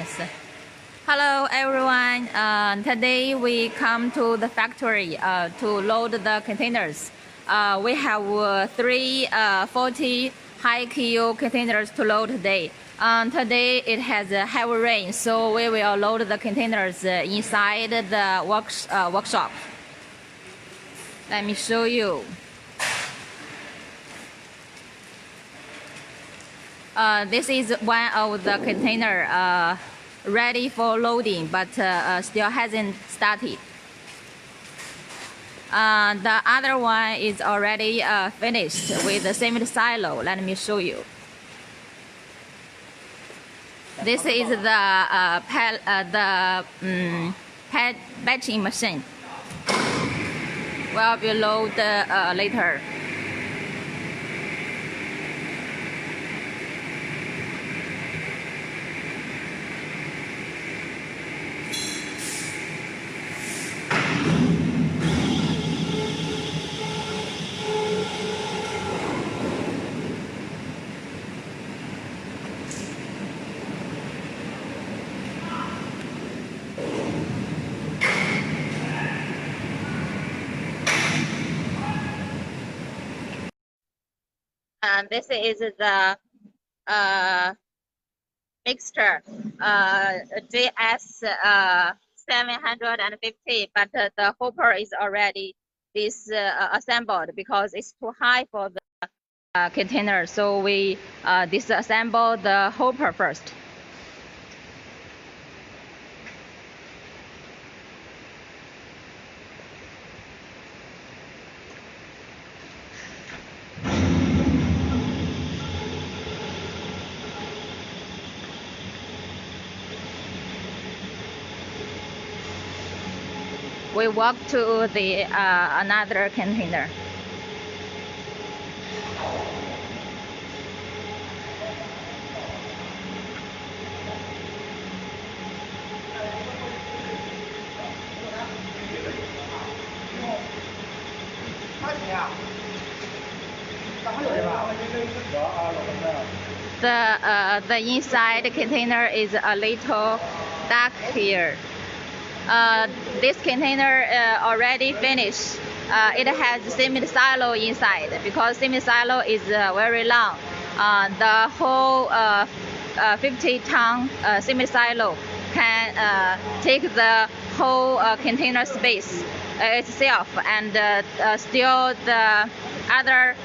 Yes. Hello everyone. Today we come to the factory to load the containers. We have 340 high Q containers to load today. Today it has heavy rain, so we will load the containers inside the workshop. Let me show you. This is one of the container ready for loading, but still hasn't started. The other one is already finished with the cement silo. Let me show you. This is the pad batching machine. Will be loaded later. And this is the mixture JS 750, but the hopper is already assembled because it's too high for the container. So we disassemble the hopper first. We walk to the another container. The inside container is a little dark here. This container already finished. It has cement silo inside because cement silo is very long. The whole 50-ton cement silo can take the whole container space itself, and still the other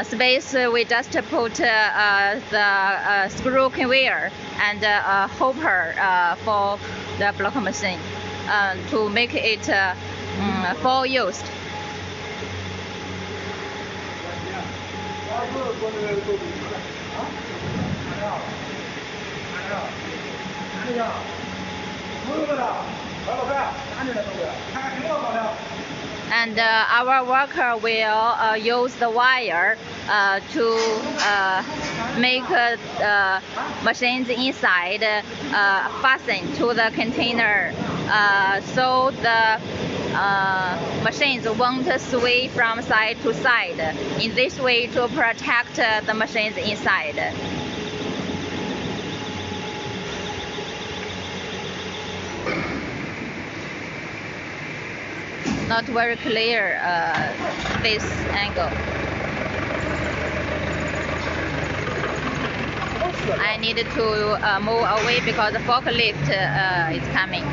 space we just put the screw conveyor and a hopper for the block machine to make it full used. And our worker will use the wire to make machines inside fasten to the container, so the machines won't sway from side to side. In this way, to protect the machines inside. Not very clear this angle. I need to move away because the forklift is coming.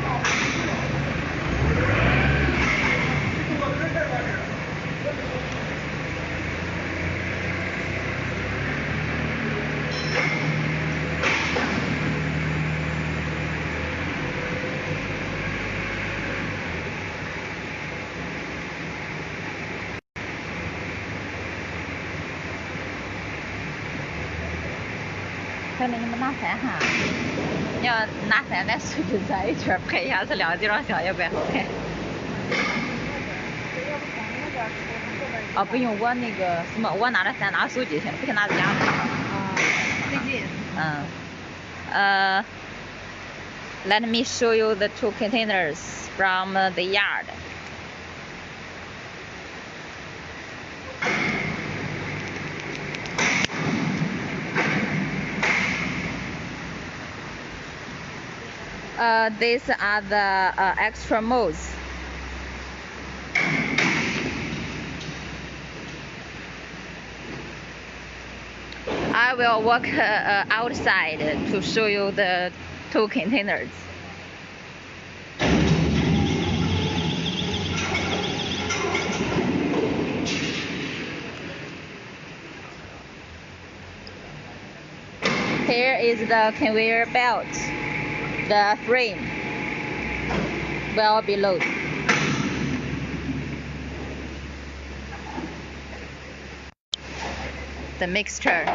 看你们拿伞哈，你要拿伞在水里在一圈拍一下，这两个地方小也怪好看。哦，不用，我那个什么，我拿着伞拿手机行了，不行拿着夹子。费劲。Let me show you the two containers from the yard. These are the extra modes. I will walk outside to show you the 2 containers. Here is the conveyor belt. The frame well below. The mixture.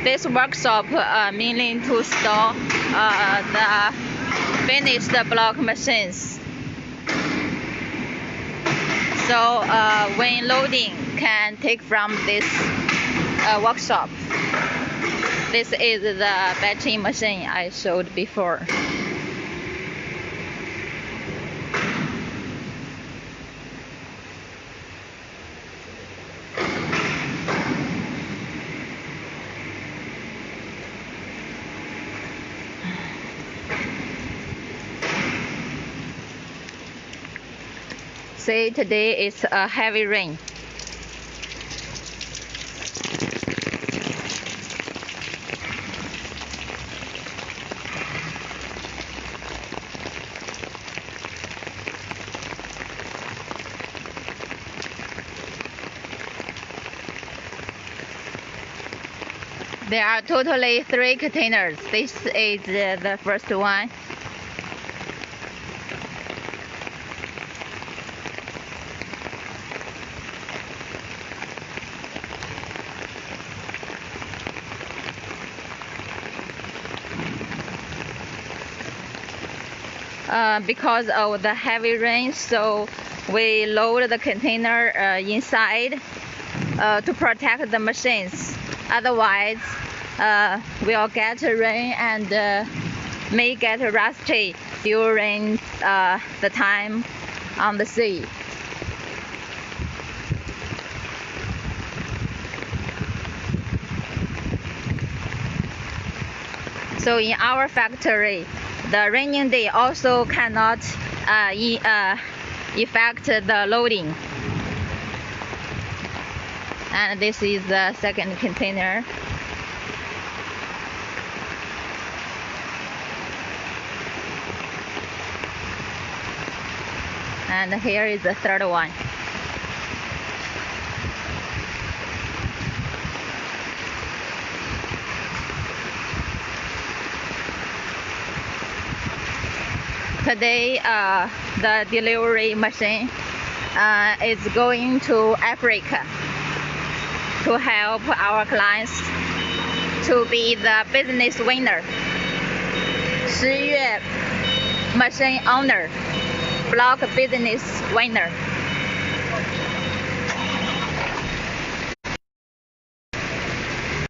This workshop meaning to store the finished block machines. So when loading can take from this workshop. This is the batching machine I showed before. See, today is a heavy rain. There are totally 3 containers. This is the first one. Because of the heavy rain, so we load the container inside to protect the machines. Otherwise, we'll get rain and may get rusty during the time on the sea. So in our factory, the raining day also cannot affect the loading. And this is the second container. And here is the third one. Today, the delivery machine is going to Africa to help our clients to be the business winner. 10月 machine owner, block business winner.